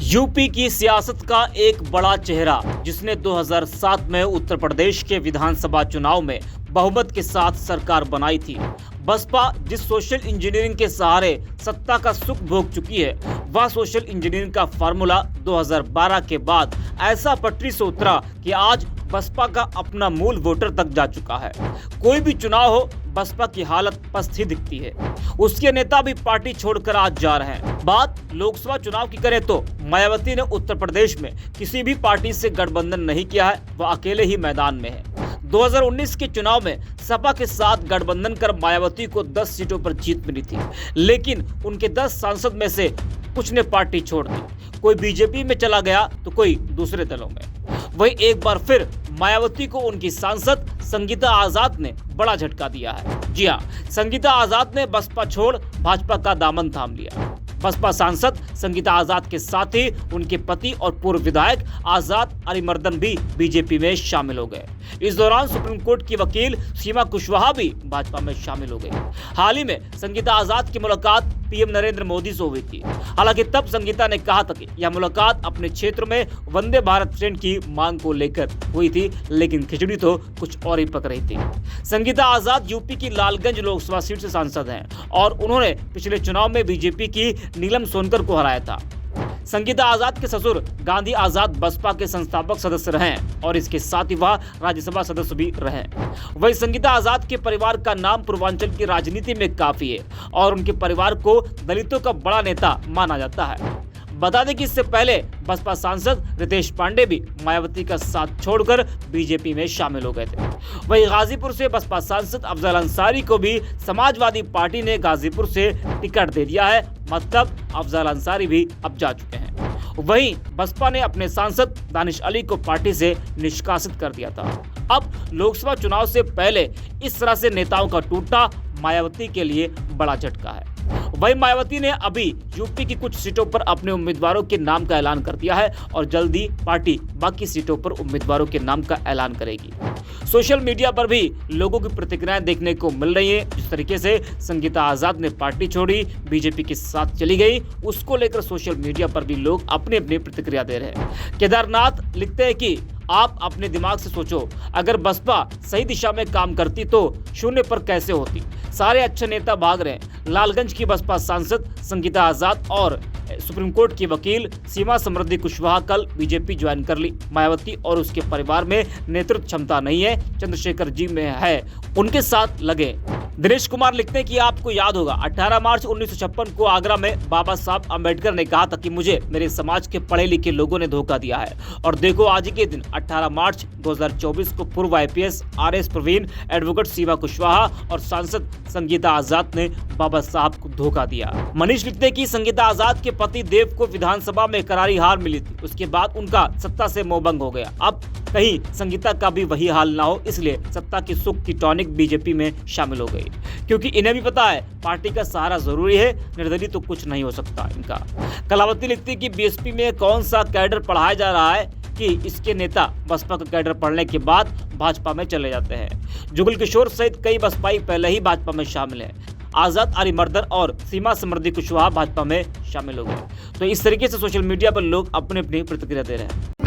UP की सियासत का एक बड़ा चेहरा जिसने 2007 में उत्तर प्रदेश के विधानसभा चुनाव में बहुमत के साथ सरकार बनाई थी। बसपा जिस सोशल इंजीनियरिंग के सहारे सत्ता का सुख भोग चुकी है, वह सोशल इंजीनियरिंग का फार्मूला 2012 के बाद ऐसा पटरी से उतरा कि आज बसपा का अपना मूल वोटर तक जा चुका है। कोई भी चुनाव हो, बसपा की हालत पस्त ही दिखती है। उसके नेता भी पार्टी छोड़कर आज जा रहे हैं। बात लोकसभा चुनाव की करें तो मायावती ने उत्तर प्रदेश में किसी भी पार्टी से गठबंधन नहीं किया है, वह अकेले ही मैदान में है। 2019 के चुनाव में सपा के साथ गठबंधन कर मायावती को 10 सीटों पर जीत मिली थी, लेकिन उनके 10 सांसद में से कुछ ने पार्टी छोड़ दी। कोई बीजेपी में चला गया तो कोई दूसरे दलों में। वही एक बार फिर मायावती को उनकी सांसद संगीता आजाद ने बड़ा झटका दिया है। जी हां, संगीता आजाद ने बसपा छोड़ भाजपा का दामन थाम लिया। बसपा सांसद संगीता आजाद के साथ ही उनके पति और पूर्व विधायक आजाद अरिमर्दन भी बीजेपी में शामिल हो गए। इस दौरान सुप्रीम कोर्ट की वकील सीमा कुशवाहा भी भाजपा में शामिल हो गई। हाल ही में संगीता आजाद की मुलाकात पीएम नरेंद्र मोदी से हुई थी। हालांकि तब संगीता ने कहा था कि यह मुलाकात अपने क्षेत्र में वंदे भारत ट्रेन की मांग को लेकर हुई थी, लेकिन खिचड़ी तो कुछ और ही पक रही थी। संगीता आजाद यूपी की लालगंज लोकसभा सीट से सांसद हैं और उन्होंने पिछले चुनाव में बीजेपी की नीलम सोनकर को हराया था। संगीता आजाद के ससुर गांधी आजाद बसपा के संस्थापक सदस्य रहे और इसके साथ ही वह राज्यसभा सदस्य भी रहे। वही संगीता आजाद के परिवार का नाम पूर्वांचल की राजनीति में काफी है और उनके परिवार को दलितों का बड़ा नेता माना जाता है। बता दें कि इससे पहले बसपा सांसद रितेश पांडे भी मायावती का साथ छोड़कर बीजेपी में शामिल हो गए थे। वहीं गाजीपुर से बसपा सांसद अफजल अंसारी को भी समाजवादी पार्टी ने गाजीपुर से टिकट दे दिया है, मतलब अफजल अंसारी भी अब जा चुके हैं। वहीं बसपा ने अपने सांसद दानिश अली को पार्टी से निष्कासित कर दिया था। अब लोकसभा चुनाव से पहले इस तरह से नेताओं का टूटना मायावती के लिए बड़ा झटका है। वहीं मायावती ने अभी यूपी की कुछ सीटों पर अपने उम्मीदवारों के नाम का ऐलान कर दिया है और जल्दी पार्टी बाकी सीटों पर उम्मीदवारों के नाम का ऐलान करेगी। सोशल मीडिया पर भी लोगों की प्रतिक्रियाएं देखने को मिल रही है। जिस तरीके से संगीता आजाद ने पार्टी छोड़ी, बीजेपी के साथ चली गई, उसको लेकर सोशल मीडिया पर भी लोग अपनी अपनी प्रतिक्रिया दे रहे हैं। केदारनाथ लिखते हैं कि आप अपने दिमाग से सोचो, अगर बसपा सही दिशा में काम करती तो शून्य पर कैसे होती। सारे अच्छे नेता भाग रहे हैं। लालगंज की बसपा सांसद संगीता आजाद और सुप्रीम कोर्ट की वकील सीमा समृद्धि कुशवाहा कल बीजेपी ज्वाइन कर ली। मायावती और उसके परिवार में नेतृत्व क्षमता नहीं है, चंद्रशेखर जी में है, उनके साथ लगे। दिनेश कुमार लिखते हैं कि आपको याद होगा 18 मार्च 1956 को आगरा में बाबा साहब अम्बेडकर ने कहा था कि मुझे मेरे समाज के पढ़े लिखे लोगों ने धोखा दिया है, और देखो आज के दिन 18 मार्च 2024 को पूर्व आईपीएस आरएस प्रवीण, एडवोकेट सीमा कुशवाहा और सांसद संगीता आजाद ने बाबा साहब को धोखा दिया। मनीष लिखते हैं कि संगीता आजाद के पति देव को विधानसभा में करारी हार मिली थी, उसके बाद उनका सत्ता से मोहभंग हो गया। अब कहीं संगीता का भी वही हाल ना हो, इसलिए सत्ता की सुख की टॉनिक बीजेपी में शामिल हो गई, क्योंकि इन्हें भी पता है पार्टी का सहारा जरूरी है, निर्दलीय तो कुछ नहीं हो सकता इनका। कलावती लिखती है कि बीएसपी में कौन सा कैडर पढ़ाया जा रहा है कि इसके नेता बसपा का कैडर पढ़ने के बाद भाजपा में चले जाते हैं। जुगल किशोर सहित कई बसपाई पहले ही भाजपा में शामिल हैं। आजाद अरिमर्दन और सीमा समृद्धि कुशवाहा भाजपा में शामिल हो गए। तो इस तरीके से सोशल मीडिया पर लोग अपनी अपनी प्रतिक्रिया दे रहे हैं।